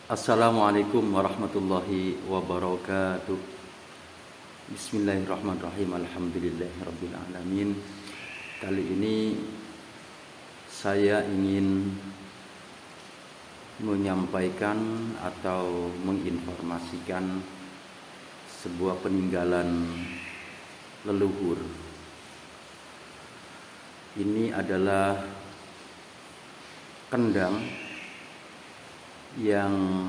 Assalamualaikum warahmatullahi wabarakatuh. Bismillahirrahmanirrahim. Alhamdulillahirabbil alamin. Kali ini saya ingin menyampaikan atau menginformasikan sebuah peninggalan leluhur. Ini adalah kendang yang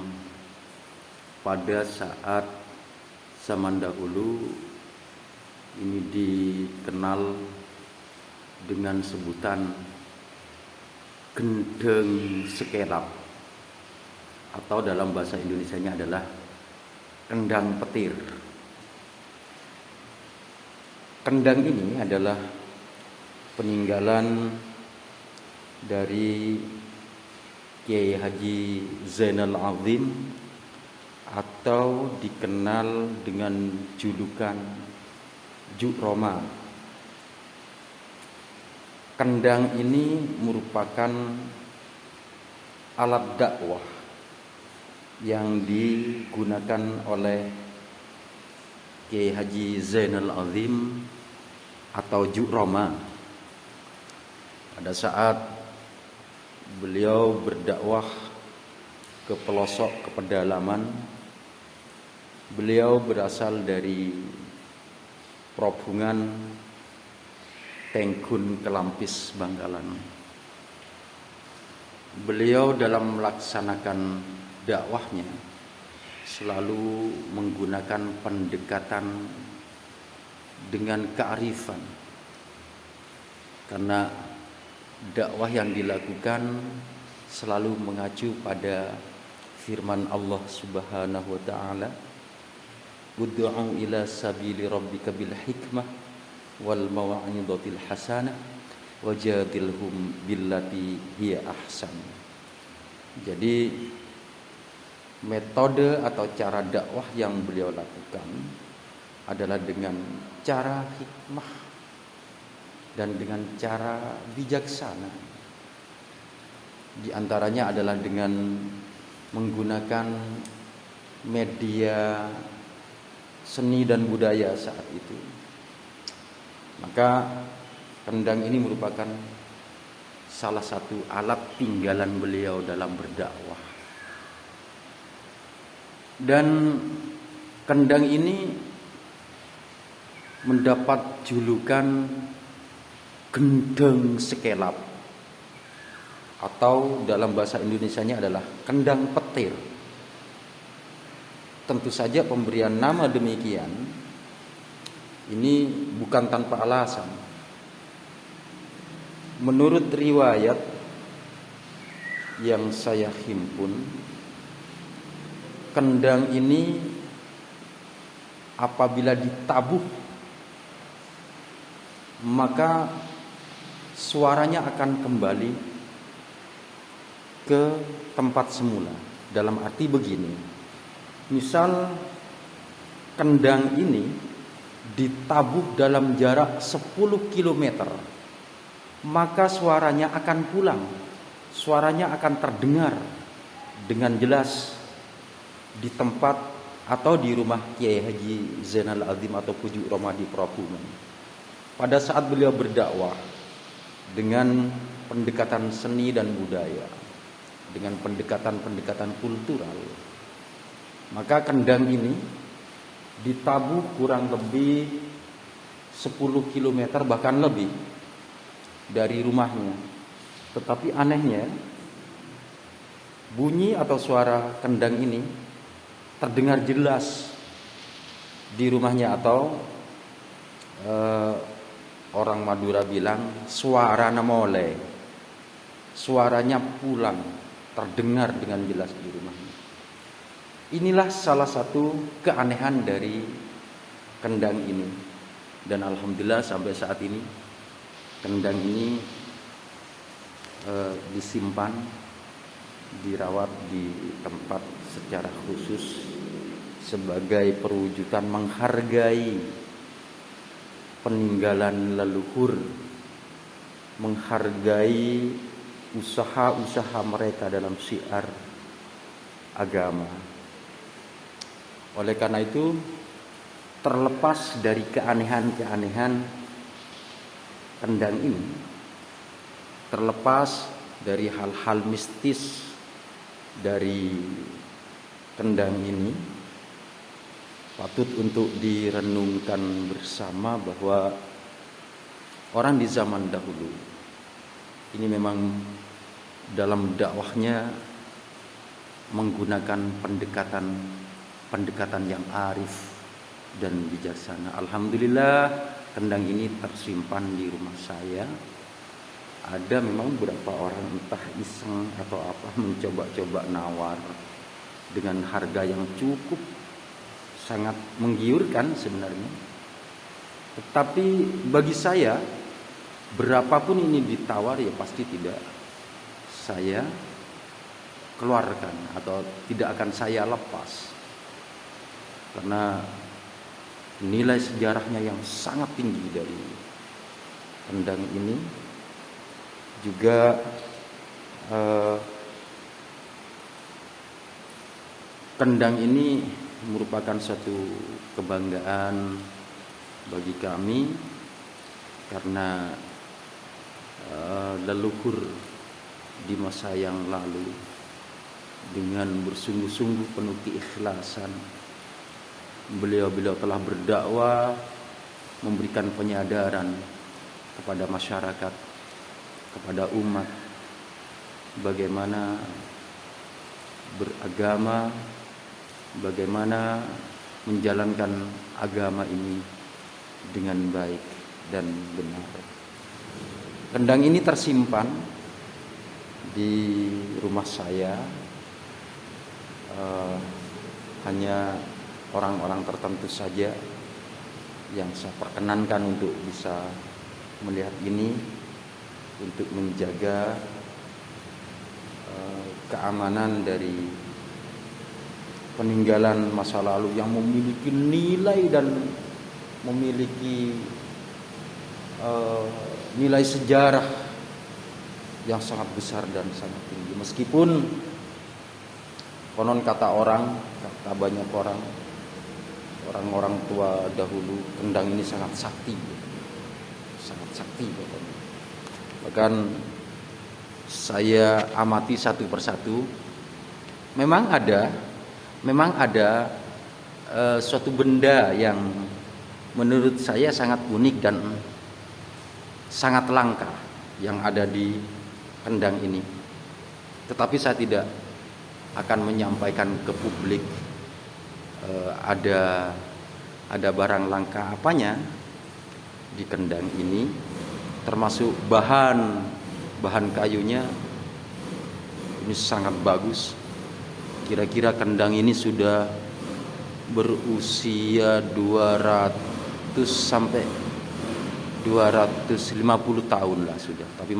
pada saat zaman dahulu ini dikenal dengan sebutan gendeng sekelap, atau dalam bahasa Indonesianya adalah kendang petir. Kendang ini adalah peninggalan dari Kiai Haji Zainal Abidin atau dikenal dengan julukan Juk Roma. Kendang ini merupakan alat dakwah yang digunakan oleh Kiai Haji Zainal Abidin atau Juk Roma pada saat beliau berdakwah ke pelosok, ke pedalaman. Beliau berasal dari Perhubungan Tengkun Kelampis Bangkalan. Beliau dalam melaksanakan dakwahnya selalu menggunakan pendekatan dengan kearifan, karena dakwah yang dilakukan selalu mengacu pada firman Allah Subhanahu wa taala, "Ud'u ila sabili rabbika bil hikmah wal mau'izatil hasanah wajadilhum billati hiya ahsan." Jadi metode atau cara dakwah yang beliau lakukan adalah dengan cara hikmah dan dengan cara bijaksana. Di antaranya adalah dengan menggunakan media seni dan budaya saat itu. Maka kendang ini merupakan salah satu alat tinggalan beliau dalam berdakwah. Dan kendang ini mendapat julukan gendeng sekelap, atau dalam bahasa Indonesianya adalah kendang petir. Tentu saja pemberian nama demikian ini bukan tanpa alasan. Menurut riwayat yang saya himpun, kendang ini apabila ditabuh maka suaranya akan kembali ke tempat semula. Dalam arti begini, misal kendang ini ditabuh dalam jarak 10 km, maka suaranya akan pulang. Suaranya akan terdengar dengan jelas di tempat atau di rumah Kiai Haji Zainal Abidin atau Juk Roma di Perhubungan. Pada saat beliau berdakwah dengan pendekatan seni dan budaya, dengan pendekatan kultural, maka kendang ini ditabuh kurang lebih 10 km bahkan lebih dari rumahnya. Tetapi anehnya, bunyi atau suara kendang ini terdengar jelas di rumahnya, atau orang Madura bilang suara namole, suaranya pulang, terdengar dengan jelas di rumahnya. Inilah salah satu keanehan dari kendang ini. Dan alhamdulillah sampai saat ini kendang ini disimpan, dirawat di tempat secara khusus sebagai perwujudan menghargai peninggalan leluhur, menghargai usaha-usaha mereka dalam syiar agama. Oleh karena itu, terlepas dari keanehan-keanehan kendang ini, terlepas dari hal-hal mistis dari kendang ini, patut untuk direnungkan bersama bahwa orang di zaman dahulu ini memang dalam dakwahnya menggunakan pendekatan yang arif dan bijaksana. Alhamdulillah, kendang ini tersimpan di rumah saya. Ada memang beberapa orang entah iseng atau apa mencoba-coba nawar dengan harga yang cukup sangat menggiurkan sebenarnya. Tetapi bagi saya, berapapun ini ditawar ya pasti tidak saya keluarkan atau tidak akan saya lepas. Karena nilai sejarahnya yang sangat tinggi dari kendang ini, juga kendang ini merupakan suatu kebanggaan bagi kami karena leluhur di masa yang lalu dengan bersungguh-sungguh penuh keikhlasan beliau telah berdakwah, memberikan penyadaran kepada masyarakat, kepada umat, bagaimana beragama, bagaimana menjalankan agama ini dengan baik dan benar. Kendang ini tersimpan di rumah saya, hanya orang-orang tertentu saja yang saya perkenankan untuk bisa melihat ini, untuk menjaga keamanan dari peninggalan masa lalu yang memiliki nilai dan memiliki nilai sejarah yang sangat besar dan sangat tinggi. Meskipun konon kata banyak orang-orang tua dahulu, kendang ini sangat sakti pokoknya. Bahkan saya amati satu persatu, memang ada suatu benda yang menurut saya sangat unik dan sangat langka yang ada di kendang ini. Tetapi saya tidak akan menyampaikan ke publik ada barang langka apanya di kendang ini, termasuk bahan kayunya ini sangat bagus. Kira-kira kendang ini sudah berusia 200 sampai 250 tahun lah sudah, tapi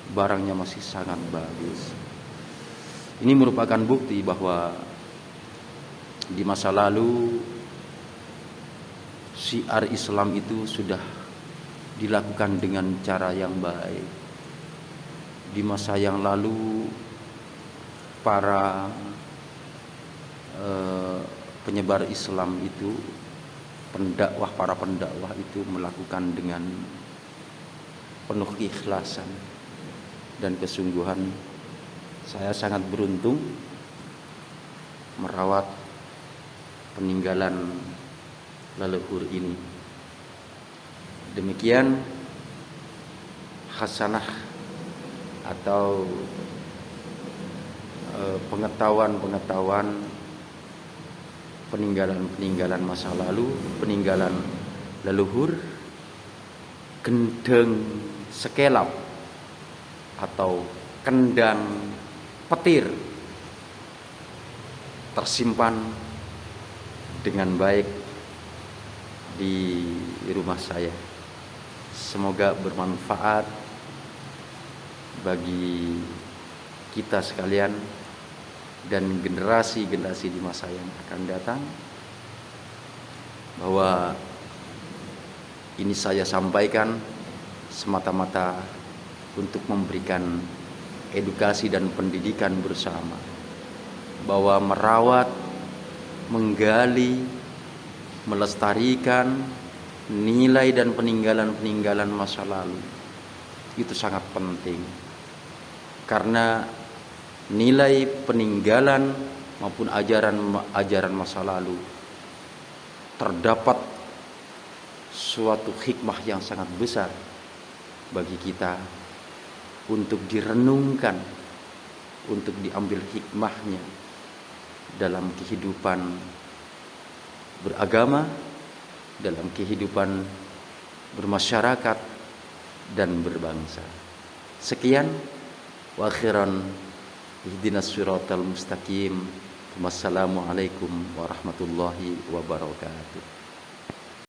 barangnya masih sangat bagus. Ini merupakan bukti bahwa di masa lalu syiar Islam itu sudah dilakukan dengan cara yang baik. Di masa yang lalu para penyebar Islam itu, para pendakwah itu melakukan dengan penuh keikhlasan dan kesungguhan. Saya sangat beruntung merawat peninggalan leluhur ini. Demikian hasanah atau pengetahuan peninggalan masa lalu, peninggalan leluhur, gendeng sekelap atau kendang petir tersimpan dengan baik di rumah saya. Semoga bermanfaat bagi kita sekalian dan generasi-generasi di masa yang akan datang, bahwa ini saya sampaikan semata-mata untuk memberikan edukasi dan pendidikan bersama, bahwa merawat, menggali, melestarikan nilai dan peninggalan-peninggalan masa lalu itu sangat penting. Karena nilai peninggalan maupun ajaran masa lalu terdapat suatu hikmah yang sangat besar bagi kita untuk direnungkan, untuk diambil hikmahnya dalam kehidupan beragama, dalam kehidupan bermasyarakat dan berbangsa. Sekian, wa akhiran, ihdinas siratal mustaqim. Wassalamualaikum warahmatullahi wabarakatuh.